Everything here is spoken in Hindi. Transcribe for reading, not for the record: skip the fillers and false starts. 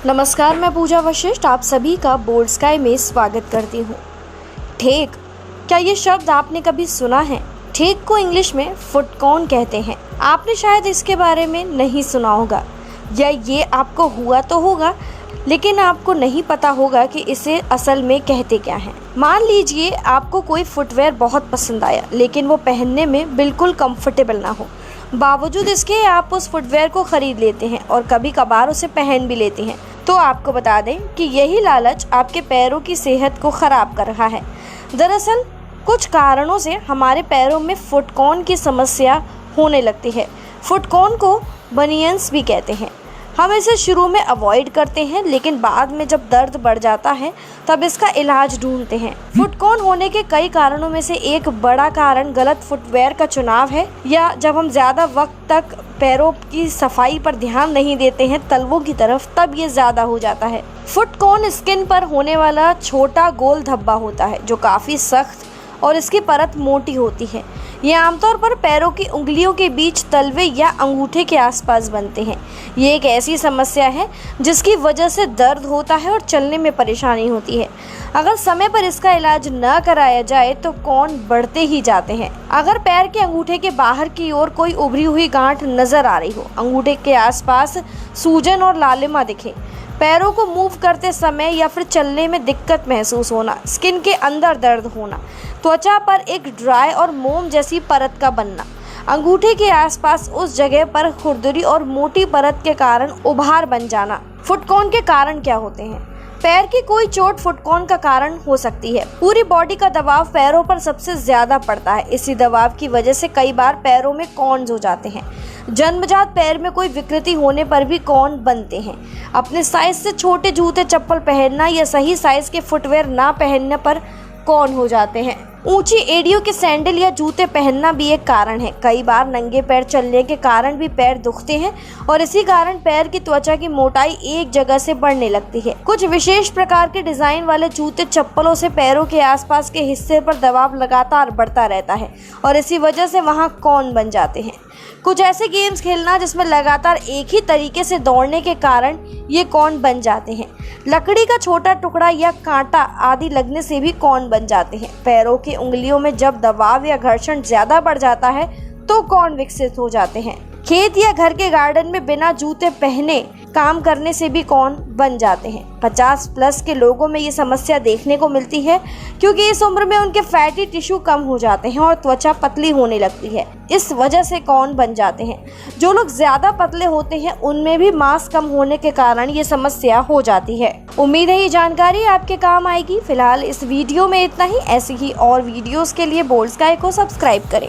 नमस्कार, मैं पूजा वशिष्ठ आप सभी का बोल्ड स्काई में स्वागत करती हूँ। ठेक, क्या ये शब्द आपने कभी सुना है? ठेक को इंग्लिश में फुट कॉर्न कहते हैं। आपने शायद इसके बारे में नहीं सुना होगा या ये आपको हुआ तो होगा, लेकिन आपको नहीं पता होगा कि इसे असल में कहते क्या हैं। मान लीजिए आपको कोई फुटवेयर बहुत पसंद आया, लेकिन वो पहनने में बिल्कुल कंफर्टेबल ना हो। बावजूद इसके आप उस फुटवेयर को ख़रीद लेते हैं और कभी कभार उसे पहन भी लेते हैं। तो आपको बता दें कि यही लालच आपके पैरों की सेहत को ख़राब कर रहा है। दरअसल कुछ कारणों से हमारे पैरों में फुट कॉर्न की समस्या होने लगती है। फुट कॉर्न को बनियंस भी कहते हैं। हम इसे शुरू में अवॉइड करते हैं, लेकिन बाद में जब दर्द बढ़ जाता है तब इसका इलाज ढूंढते हैं। फुट कॉर्न होने के कई कारणों में से एक बड़ा कारण गलत फुटवेयर का चुनाव है, या जब हम ज़्यादा वक्त तक पैरों की सफाई पर ध्यान नहीं देते हैं तलवों की तरफ, तब ये ज़्यादा हो जाता है। फुट कॉर्न स्किन पर होने वाला छोटा गोल धब्बा होता है जो काफ़ी सख्त और इसकी परत मोटी होती है। ये आमतौर पर पैरों की उंगलियों के बीच तलवे या अंगूठे के आसपास बनते हैं। ये एक ऐसी समस्या है जिसकी वजह से दर्द होता है और चलने में परेशानी होती है। अगर समय पर इसका इलाज न कराया जाए तो कॉर्न बढ़ते ही जाते हैं। अगर पैर के अंगूठे के बाहर की ओर कोई उभरी हुई गांठ नजर आ रही हो, अंगूठे के आसपास सूजन और लालिमा दिखे, पैरों को मूव करते समय या फिर चलने में दिक्कत महसूस होना, स्किन के अंदर दर्द होना, त्वचा पर एक ड्राई और मोम जैसी परत का बनना, अंगूठे के आसपास उस जगह पर खुरदरी और मोटी परत के कारण उभार बन जाना। फुट कॉर्न के कारण क्या होते हैं? पैर की कोई चोट फुट कॉर्न का कारण हो सकती है। पूरी बॉडी का दबाव पैरों पर सबसे ज्यादा पड़ता है। इसी दबाव की वजह से कई बार पैरों में कॉर्न्स हो जाते हैं। जन्मजात पैर में कोई विकृति होने पर भी कॉर्न बनते हैं। अपने साइज से छोटे जूते चप्पल पहनना या सही साइज के फुटवेयर ना पहनने पर कॉर्न हो जाते हैं। ऊंची एड़ियों के सैंडल या जूते पहनना भी एक कारण है। कई बार नंगे पैर चलने के कारण भी पैर दुखते हैं और इसी कारण पैर की त्वचा की मोटाई एक जगह से बढ़ने लगती है। कुछ विशेष प्रकार के डिजाइन वाले जूते चप्पलों से पैरों के आसपास के हिस्से पर दबाव लगातार बढ़ता रहता है और इसी वजह से वहां कॉर्न बन जाते हैं। कुछ ऐसे गेम्स खेलना जिसमें लगातार एक ही तरीके से दौड़ने के कारण ये कॉर्न बन जाते हैं। लकड़ी का छोटा टुकड़ा या कांटा आदि लगने से भी कॉर्न बन जाते हैं। पैरों की उंगलियों में जब दबाव या घर्षण ज्यादा बढ़ जाता है तो कॉर्न विकसित हो जाते हैं। खेत या घर के गार्डन में बिना जूते पहने काम करने से भी कॉर्न बन जाते हैं। 50+ के लोगों में ये समस्या देखने को मिलती है, क्योंकि इस उम्र में उनके फैटी टिश्यू कम हो जाते हैं और त्वचा पतली होने लगती है। इस वजह से कॉर्न बन जाते हैं। जो लोग ज्यादा पतले होते हैं उनमें भी मांस कम होने के कारण ये समस्या हो जाती है। उम्मीद है ये जानकारी आपके काम आएगी। फिलहाल इस वीडियो में इतना ही। ऐसी ही और वीडियोस के लिए बोल्ड स्काई को सब्सक्राइब करें।